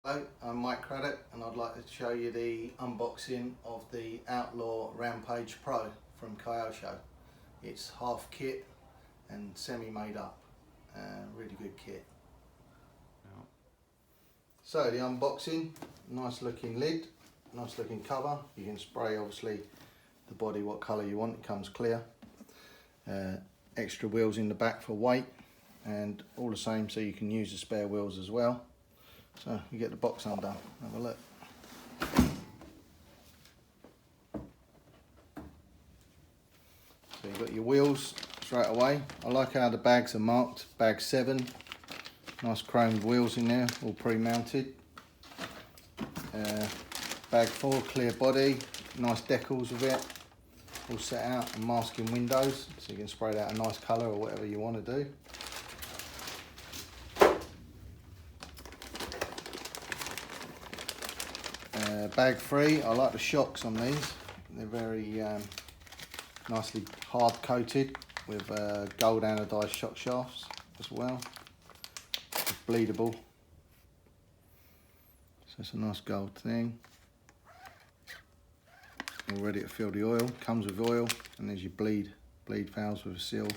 Hello, I'm Mike Cradock and I'd like to show you the unboxing of the Outlaw Rampage Pro from Kyosho. It's half kit and semi-made up. Really good kit. So the unboxing, nice looking lid, nice looking cover. You can spray obviously the body what colour you want, it comes clear. Extra wheels in the back for weight and all the same so you can use the spare wheels as well. So you get the box undone, have a look. So you've got your wheels straight away. I like how the bags are marked, bag 7. Nice chromed wheels in there, all pre-mounted. Bag 4, clear body, nice decals with it. All set out and masking windows, so you can spray that a nice colour or whatever you want to do. Bag 3, I like the shocks on these. They're very nicely hard coated with gold anodised shock shafts as well. It's bleedable. So it's a nice gold thing. All ready to fill the oil. Comes with oil and there's your bleed valves with a seal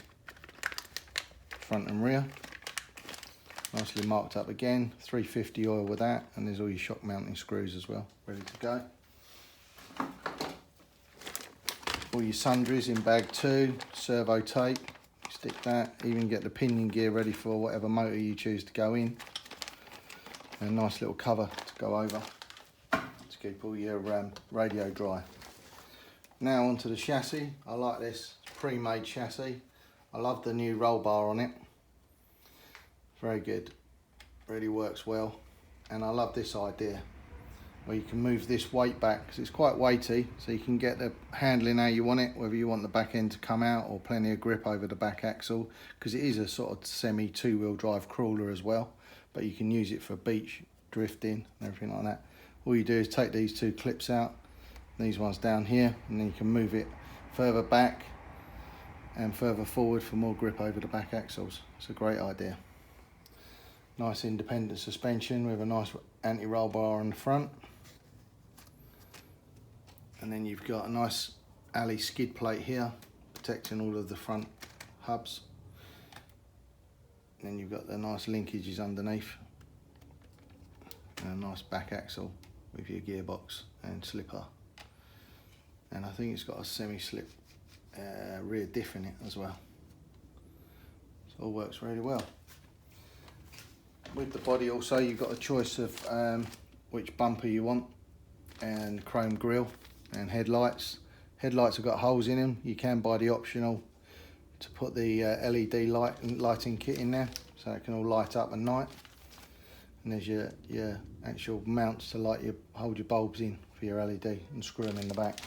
front and rear. Nicely marked up again, 350 oil with that, and there's all your shock mounting screws as well, ready to go. All your sundries in bag 2, servo tape, stick that, even get the pinion gear ready for whatever motor you choose to go in. And a nice little cover to go over to keep all your radio dry. Now onto the chassis. I like this pre-made chassis. I love the new roll bar on it. Very good, really works well. And I love this idea where you can move this weight back because it's quite weighty, so you can get the handling how you want it, whether you want the back end to come out or plenty of grip over the back axle, because it is a sort of semi 2-wheel drive crawler as well, but you can use it for beach drifting and everything like that. All you do is take these 2 clips out, these ones down here, and then you can move it further back and further forward for more grip over the back axles. It's a great idea. Nice independent suspension with a nice anti-roll bar on the front. And then you've got a nice alley skid plate here, protecting all of the front hubs. And then you've got the nice linkages underneath. And a nice back axle with your gearbox and slipper. And I think it's got a semi-slip rear diff in it as well. So it all works really well. With the body also, you've got a choice of which bumper you want, and chrome grille and headlights. Headlights have got holes in them. You can buy the optional to put the LED lighting kit in there, so it can all light up at night. And there's your actual mounts to hold your bulbs in for your LED and screw them in the back.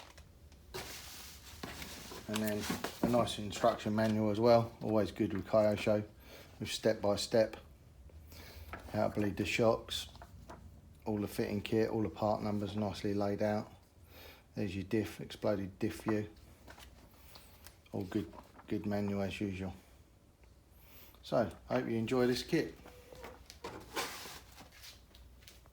And then a nice instruction manual as well, always good with Kyosho, with step by step. How to bleed the shocks, all the fitting kit, all the part numbers nicely laid out. There's your diff, exploded diff view. All good manual as usual. So, I hope you enjoy this kit.